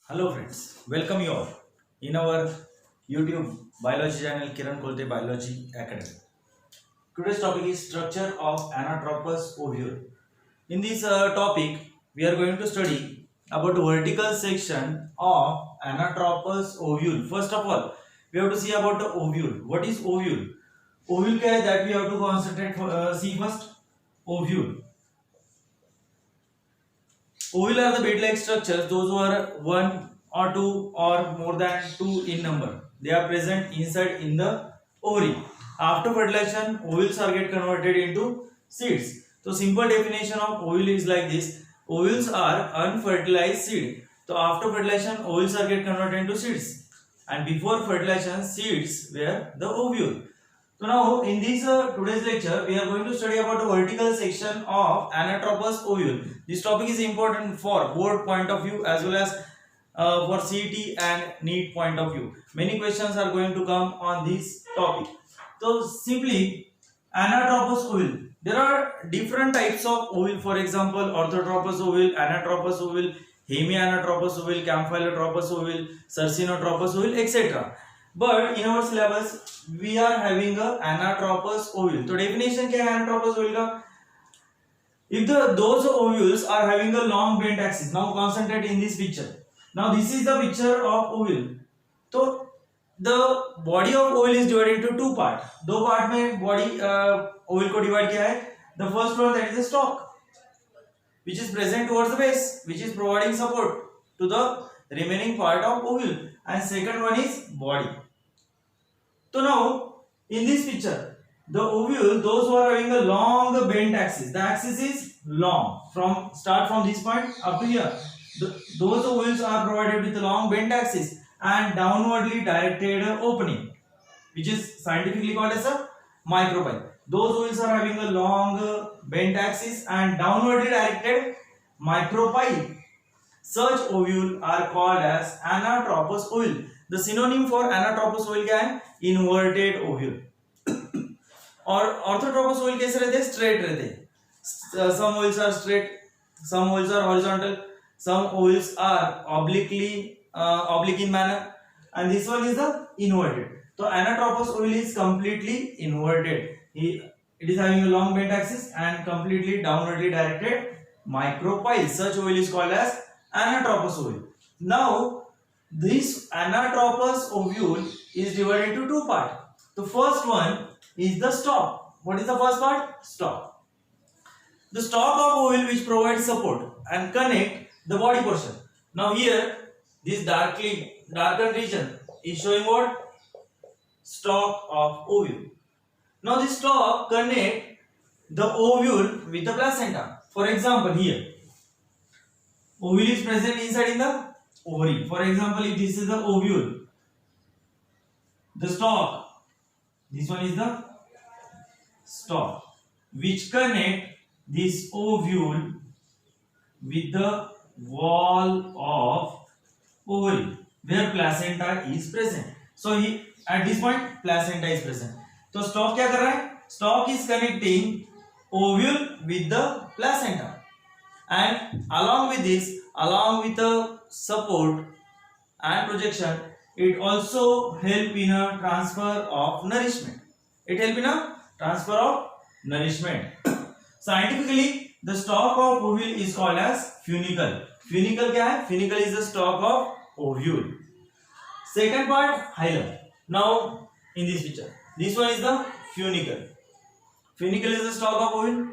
Hello friends, welcome you all in our YouTube biology channel Kiran Kolte Biology Academy. Today's topic is structure of anatropous ovule. In this topic, we are going to study about the vertical section of anatropous ovule. First of all, we have to see about the ovule. What is ovule? Ovule क्या है that we have to concentrate see first. Ovule. Ovule are the bead-like structures, those who are one or two or more than two in number. They are present inside in the ovary. After fertilization, ovules are get converted into seeds. So simple definition of ovule is like this. Ovules are unfertilized seed. So after fertilization, ovules are get converted into seeds. And before fertilization, seeds were the ovule. So now in this today's lecture we are going to study about the vertical section of anatropous ovule. This topic is important for board point of view as well as for CET and NEET point of view. Many questions are going to come on this topic. So simply anatropous ovule. There are different types of ovule. For example, orthotropous ovule, anatropous ovule, hemianatropous ovule, campylotropous ovule, cercinotropous ovule, etc. But in our syllabus we are having a anatropous ovule. So definition क्या है anatropous ovule का? If those ovules are having a long bent axis. Now concentrate in this picture. Now this is the picture of ovule. So the body of ovule is divided into two part. दो part में body ovule को divide किया है. The first one, that is the stalk, which is present towards the base, which is providing support to the remaining part of ovule, and second one is body. So now in this picture, the ovule, those who are having a long bent axis, the axis is long from start from this point up to here. Those ovules are provided with a long bent axis and downwardly directed opening, which is scientifically called as a micropyle. Those ovules are having a long bent axis and downwardly directed micropyle. Such ovule are called as anatropous ovule. The synonym for anatropous ovule क्या है? Inverted ovule. और orthotropous ovule कैसे रहते हैं? Straight रहते हैं. Some ovules are straight, some ovules are horizontal, some ovules are oblique in manner, and this one is the inverted. So anatropous ovule is completely inverted. It is having a long bent axis and completely downwardly directed micropyle. Such ovule is called as anatropous ovule. Now this anatropous ovule is divided into two parts. The first one is the stalk. What is the first part? Stalk. The stalk of ovule which provides support and connect the body portion. Now here this darkened region is showing what? Stalk of ovule. Now this stalk connect the ovule with the placenta. For example, here ovule is present inside in the ovary. For example, if this is the ovule, the stalk, this one is the stalk which connect this ovule with the wall of ovary where placenta is present. So at this point placenta is present. So stalk क्या कर रहा है? Stalk is connecting ovule with the placenta, and along with this, along with the support and projection, it also help in a transfer of nourishment. It help in a transfer of nourishment. Scientifically, the stalk of ovule is called as funicle. Funicle क्या है? Funicle is the stalk of ovule. Second part, hilum. Now in this picture, this one is the funicle. Funicle is the stalk of ovule.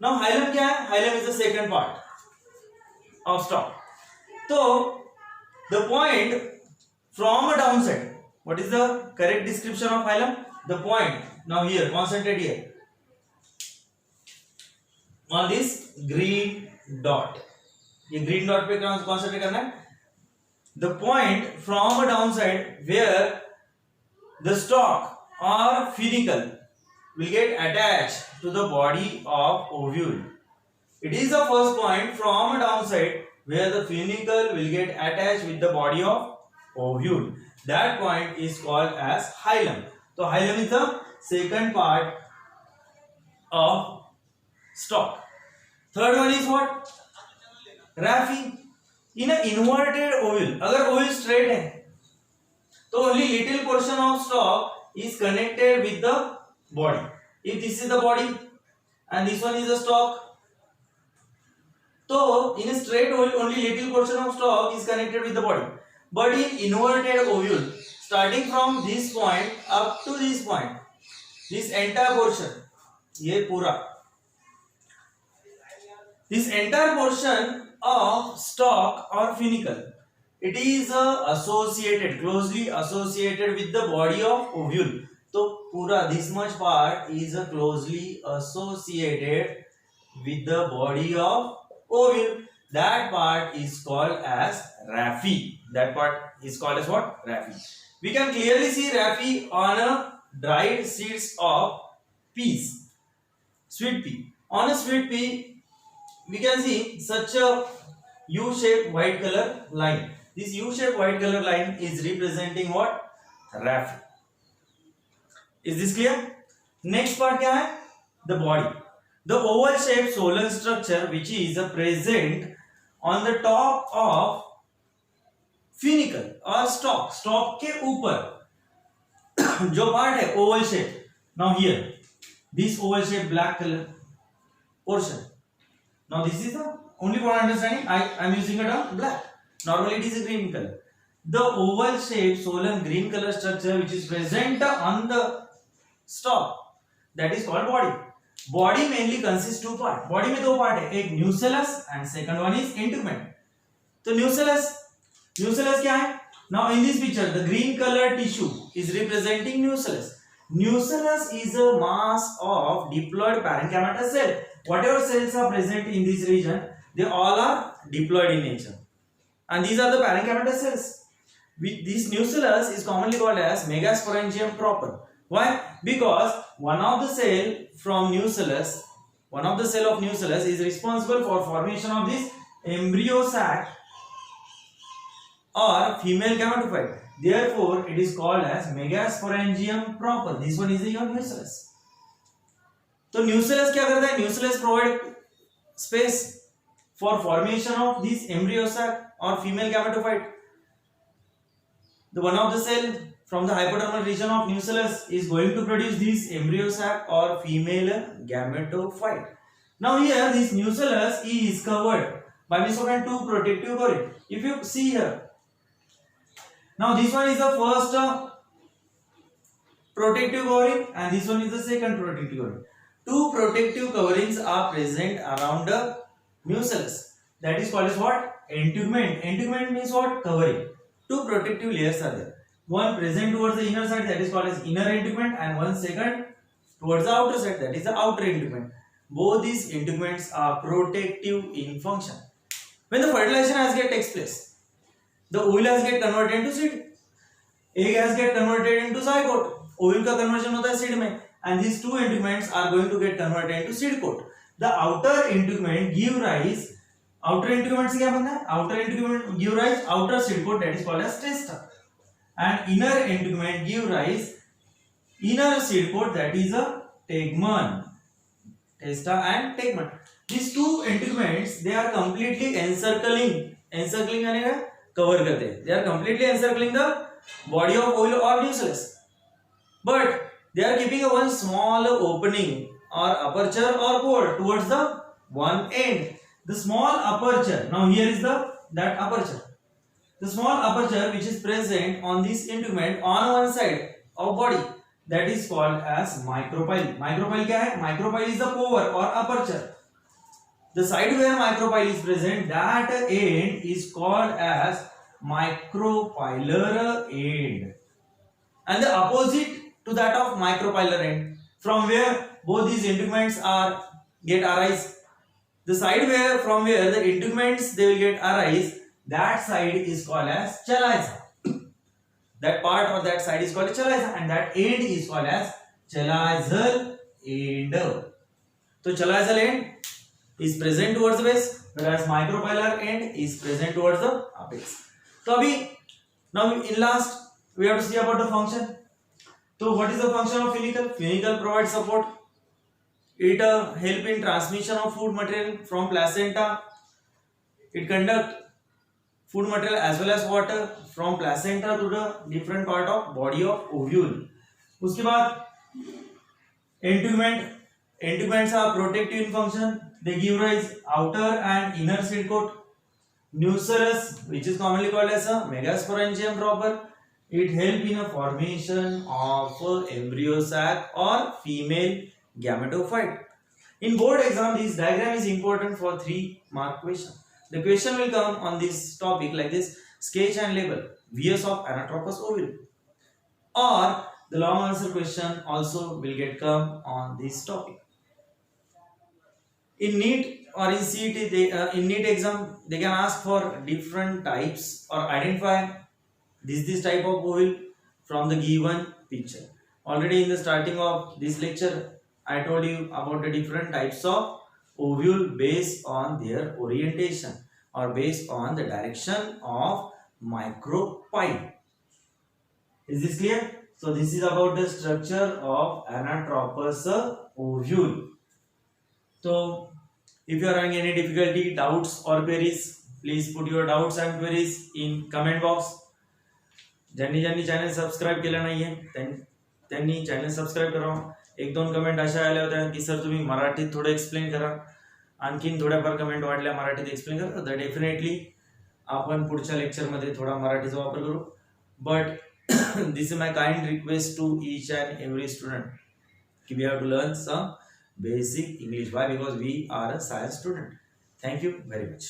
Now hilum क्या है? Hilum is the second part of stalk. So the point from a downside, what is the correct description of hilum? The point, now here concentrate here on this green dot. ये green dot पे concentrate करना है. The point from a downside where the stalk or funicle will get attached to the body of ovule. It is the first point from a downside where the funicle will get attached with the body of ovule. That point is called as hilum. So hilum is the second part of stalk. Third one is what? Raphe. In a inverted oval, अगर oval straight है तो only little portion of stalk is connected with the body. If this is the body and this one is the stalk, so in a straight oval only little portion of stalk is connected with the body. But in inverted oval, starting from this point up to this point, this entire portion, ये पूरा, this entire portion of stalk or funicle, it is associated, closely associated with the body of ovule. तो पूरा this much part is closely associated with the body of ovule. That part is called as raphe. That part is called as what? Raphe. We can clearly see raphe on a dried seeds of peas, sweet pea. On a sweet pea, we can see such a U-shaped white color line. This U-shaped white color line is representing what? Raphe. Is this clear? Next part क्या है? The body. The oval-shaped solar structure which is present on the top of funicle or stalk. Stalk के ऊपर जो part है oval shape. Now here, this oval shape black color portion. Now this is the only for understanding. I am using a term black. Normally it is a green color. The oval shaped solar green color structure which is present on the stalk, that is called body. Body mainly consists two part. Body में दो part है, एक nucellus and second one is integument. तो nucellus क्या है? Now in this picture the green color tissue is representing nucellus. Nucellus is a mass of diploid parenchymatous cell. Whatever cells are present in this region, they all are diploid in nature, and these are the parenchymatous cells. With this nucellus is commonly called as megasporangium proper. Why? Because one of the cell of nucellus is responsible for formation of this embryo sac or female gametophyte. Therefore, it is called as megasporangium proper. This one is your nucellus. तो nucellus क्या करता है? Nucellus provide space for formation of this embryo sac or female gametophyte. The one of the cell from the hypodermal region of nucellus is going to produce this embryo sac or female gametophyte. Now here this nucellus is covered by means of two protective coverings. If you see here, now this one is the first protective covering and this one is the second protective covering. Two protective coverings are present around the nucellus. That is called as what? Integument. Integument means what? Covering. Two protective layers are there. One present towards the inner side, that is called as inner integument, and one second towards the outer side, that is the outer integument. Both these integuments are protective in function. When the fertilization has takes place, the ovule has get converted into seed, egg has get converted into zygote. Ovule का conversion होता है seed में, and these two integuments are going to get converted into seed coat. The outer integument give rise. Outer integument से क्या बनता है? Outer integument give rise outer seed coat, that is called as testa. And inner integument give rise inner seed coat, that is a tegmen. Testa and tegmen. These two integuments, they are completely encircling यानी क्या? Cover करते हैं. They are completely encircling the body of ovule or nucellus. But they are keeping a one small opening or aperture or pore towards the one end. The small aperture. Now here is that aperture. The small aperture which is present on this integument on one side of body, that is called as micropyle. Micropyle क्या है? Micropyle is the pore or aperture. The side where micropyle is present, that end is called as micropylar end. And the opposite to that of micropylar end, from where both these integuments are get arise. The side from where the integuments they will get arise, that side is called as chaliza. That part or that side is called as chaliza, and that end is called as chalizal end. So chalizal end is present towards the base, whereas micropylar end is present towards the apex. So now in last we have to see about the function. So what is the function of funicle? Funicle provides support. It help in transmission of food material from placenta. It conduct food material as well as water from placenta to the different part of body of ovule. उसके बाद integuments are protective in function. They give rise outer and inner seed coat. Nucerus, which is commonly called as a megasporangium dropper, it help in a formation of embryo sac or female gametophyte. In board exam, this diagram is important for 3-mark question. The question will come on this topic like this: sketch and label VS of Anatropous ovule. Or the long answer question also will get come on this topic. In NEET or in CET, in NEET exam, they can ask for different types or identify this type of ovule from the given picture. Already in the starting of this lecture, I told you about the different types of ovule based on their orientation or based on the direction of micropyle. Is this clear? So this is about the structure of Anatropous ovule. So if you are having any difficulty, doubts or queries, please put your doubts and queries in comment box. ज्यांनी channel subscribe केलं नाहीये त्यांनी channel subscribe करावं. 1-2 comment अशा आल्या होत्या की sir तुम्ही मराठीत थोडं एक्सप्लेन करा. आणखीन थोड्याफार कमेंट वाढल्या मराठीत एक्सप्लेन करा. तर डेफिनेटली आपण पुढच्या लेक्चरमध्ये थोडा मराठीचा वापर करू. But this is my kind request to each and every student की we have to learn some basic English. Why? Because we are a science student. Thank you very much.